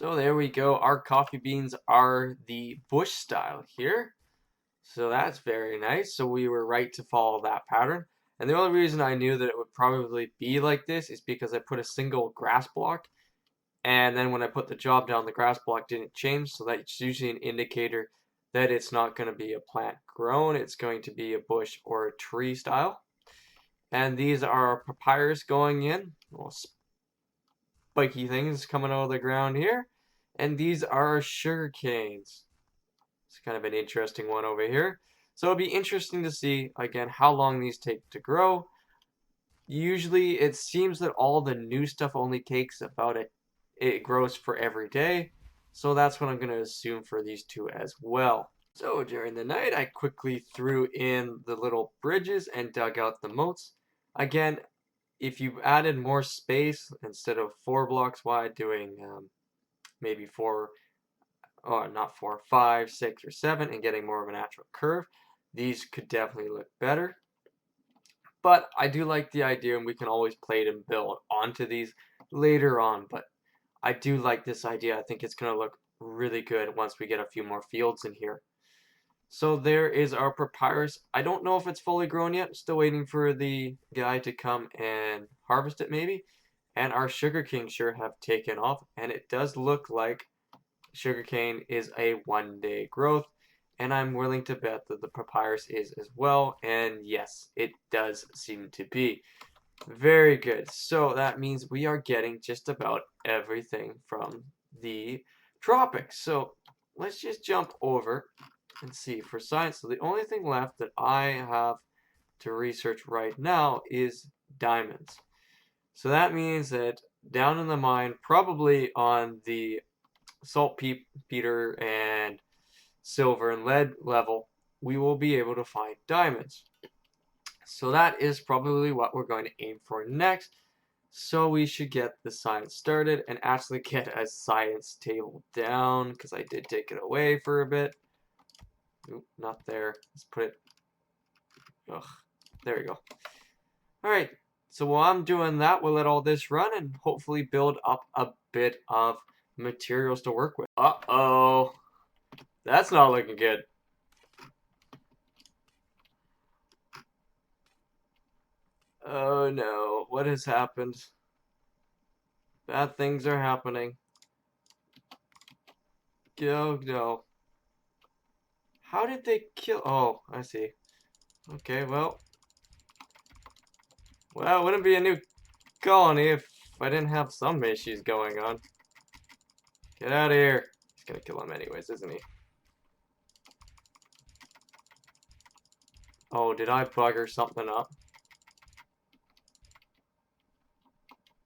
So there we go. Our coffee beans are the bush style here. So that's very nice. So we were right to follow that pattern. And the only reason I knew that it would probably be like this is because I put a single grass block. And then when I put the job down, the grass block didn't change. So that's usually an indicator that it's not going to be a plant grown. It's going to be a bush or a tree style. And these are papyrus going in. Little spiky things coming out of the ground here. And these are sugar canes. It's kind of an interesting one over here. So it'll be interesting to see, again, how long these take to grow. Usually it seems that all the new stuff only takes about it grows for every day. So that's what I'm going to assume for these two as well. So during the night, I quickly threw in the little bridges and dug out the moats. Again, if you added more space instead of 4 blocks wide, doing maybe not 4, 5, 6, or 7, and getting more of a natural curve, these could definitely look better. But I do like the idea, and we can always play it and build onto these later on. But I do like this idea. I think it's going to look really good once we get a few more fields in here. So there is our papyrus. I don't know if it's fully grown yet. Still waiting for the guy to come and harvest it maybe. And our sugarcane sure have taken off. And it does look like sugarcane is a 1-day growth. And I'm willing to bet that the papyrus is as well. And yes, it does seem to be. Very good. So that means we are getting just about everything from the tropics. So let's just jump over and see for science. So the only thing left that I have to research right now is diamonds. So that means that down in the mine, probably on the saltpeter and silver and lead level, we will be able to find diamonds. So that is probably what we're going to aim for next. So we should get the science started and actually get a science table down because I did take it away for a bit. Oop, not there. Let's put it. Ugh, there we go. All right. So while I'm doing that, we'll let all this run and hopefully build up a bit of materials to work with. Uh-oh. That's not looking good. Oh no. What has happened? Bad things are happening. Oh no. How did they kill? Oh, I see. Okay, well, it wouldn't be a new colony if I didn't have some issues going on. Get out of here. He's gonna kill him anyways, isn't he? Oh, did I bugger something up?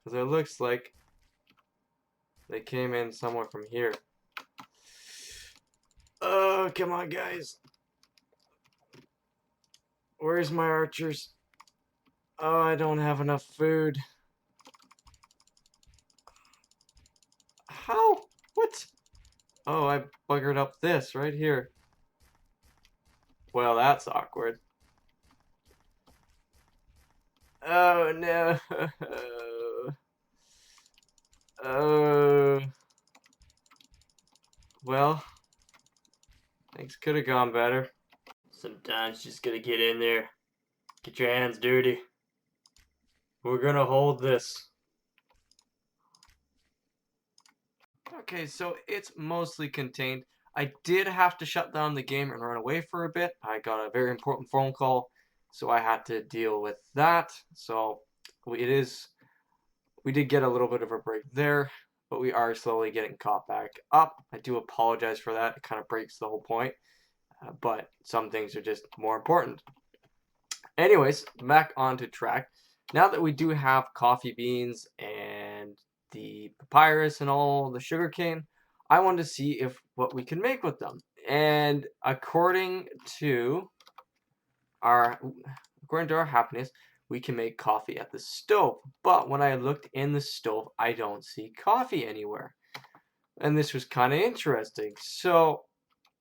Because it looks like they came in somewhere from here. Oh, come on, guys. Where's my archers? Oh, I don't have enough food. How? What? Oh, I buggered up this right here. Well, that's awkward. Oh, no. Oh. Well, things could have gone better. Sometimes you just gotta get in there. Get your hands dirty. We're gonna hold this. Okay, so it's mostly contained. I did have to shut down the game and run away for a bit. I got a very important phone call, so I had to deal with that. So we did get a little bit of a break there, but we are slowly getting caught back up. I do apologize for that. It kind of breaks the whole point, but some things are just more important. Anyways, back onto track. Now that we do have coffee beans and the papyrus and all the sugarcane, I wanted to see if what we can make with them. And according to our happiness, we can make coffee at the stove. But when I looked in the stove, I don't see coffee anywhere. And this was kind of interesting. So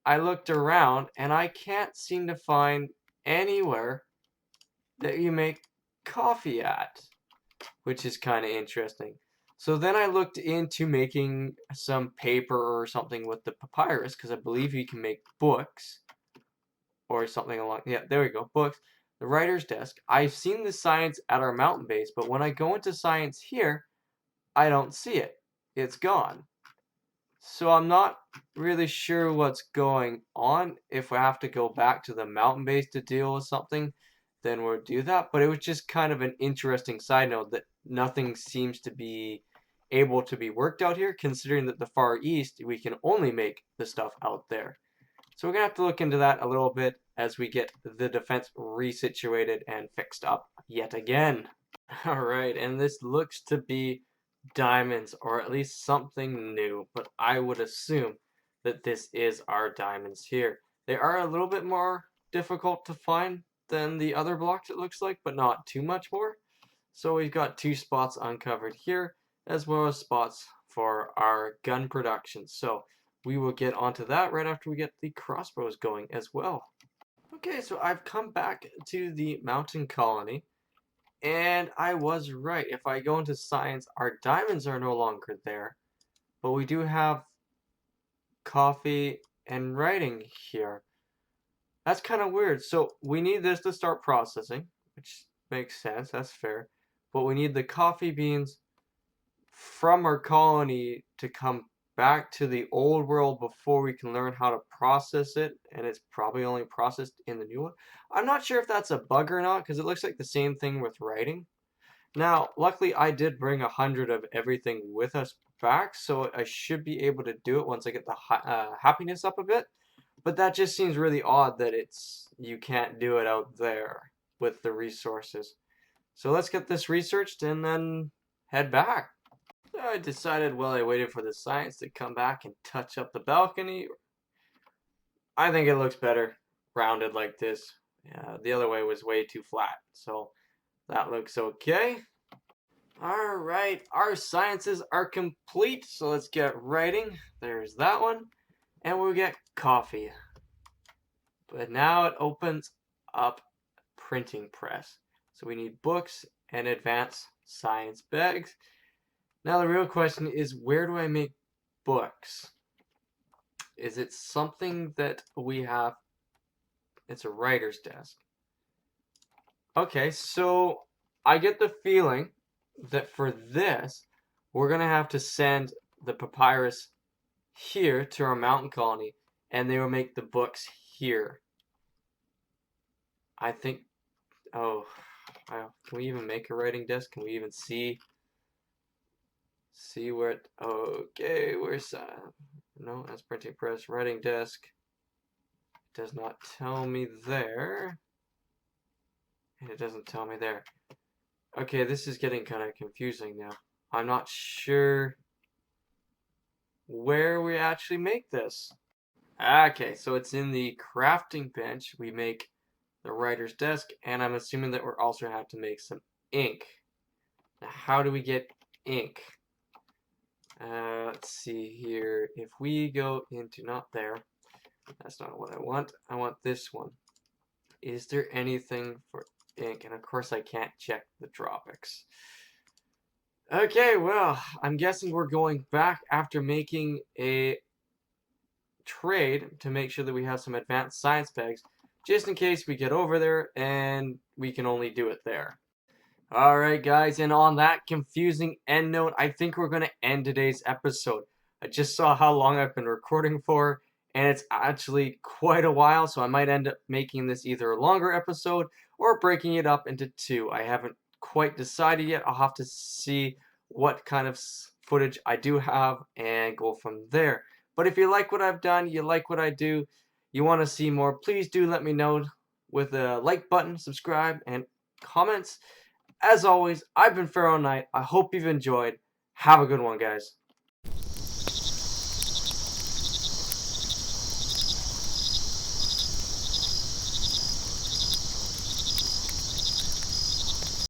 I looked around and I can't seem to find anywhere that you make coffee at, which is kind of interesting. So then I looked into making some paper or something with the papyrus because I believe you can make books or something along. Yeah, there we go, books. The writer's desk. I've seen the science at our mountain base, but when I go into science here, I don't see it. It's gone. So I'm not really sure what's going on. If we have to go back to the mountain base to deal with something, then we'll do that. But it was just kind of an interesting side note that nothing seems to be able to be worked out here, considering that the Far East, we can only make the stuff out there. So we're going to have to look into that a little bit as we get the defense resituated and fixed up yet again. All right, and this looks to be diamonds, or at least something new, but I would assume that this is our diamonds here. They are a little bit more difficult to find than the other blocks, it looks like, but not too much more. So we've got 2 spots uncovered here, as well as spots for our gun production. So we will get onto that right after we get the crossbows going as well. Okay, so I've come back to the mountain colony. And I was right. If I go into science, our diamonds are no longer there. But we do have coffee and writing here. That's kind of weird. So we need this to start processing, which makes sense. That's fair. But we need the coffee beans from our colony to come back to the old world before we can learn how to process it. And it's probably only processed in the new one. I'm not sure if that's a bug or not, because it looks like the same thing with writing. Now, luckily, I did bring 100 of everything with us back, so I should be able to do it once I get the happiness up a bit. But that just seems really odd that you can't do it out there with the resources. So let's get this researched and then head back. So I decided while I waited for the science to come back and touch up the balcony. I think it looks better rounded like this. Yeah, the other way was way too flat, so that looks okay. All right, our sciences are complete, so let's get writing. There's that one. And we'll get coffee. But now it opens up printing press. So we need books and advanced science bags. Now the real question is, where do I make books? Is it something that we have? It's a writer's desk. Okay, so I get the feeling that for this, we're going to have to send the papyrus here to our mountain colony, and they will make the books here. I think, oh, can we even make a writing desk? Can we even see where it, okay, where's that? No, that's printing press, writing desk. It does not tell me there. And it doesn't tell me there. Okay, this is getting kind of confusing now. I'm not sure where we actually make this. Okay, so it's in the crafting bench. We make the writer's desk, and I'm assuming that we're also going to have to make some ink. Now, how do we get ink? Let's see here. If we go into, not there, that's not what I want. I want this one. Is there anything for ink? And of course I can't check the tropics. Okay, well, I'm guessing we're going back after making a trade to make sure that we have some advanced science bags, just in case we get over there and we can only do it there. Alright guys, and on that confusing end note, I think we're going to end today's episode. I just saw how long I've been recording for, and it's actually quite a while, so I might end up making this either a longer episode or breaking it up into 2. I haven't quite decided yet. I'll have to see what kind of footage I do have and go from there. But if you like what I've done, you like what I do, you want to see more, please do let me know with a like button, subscribe, and comments. As always, I've been Pharaoh Knight. I hope you've enjoyed. Have a good one, guys.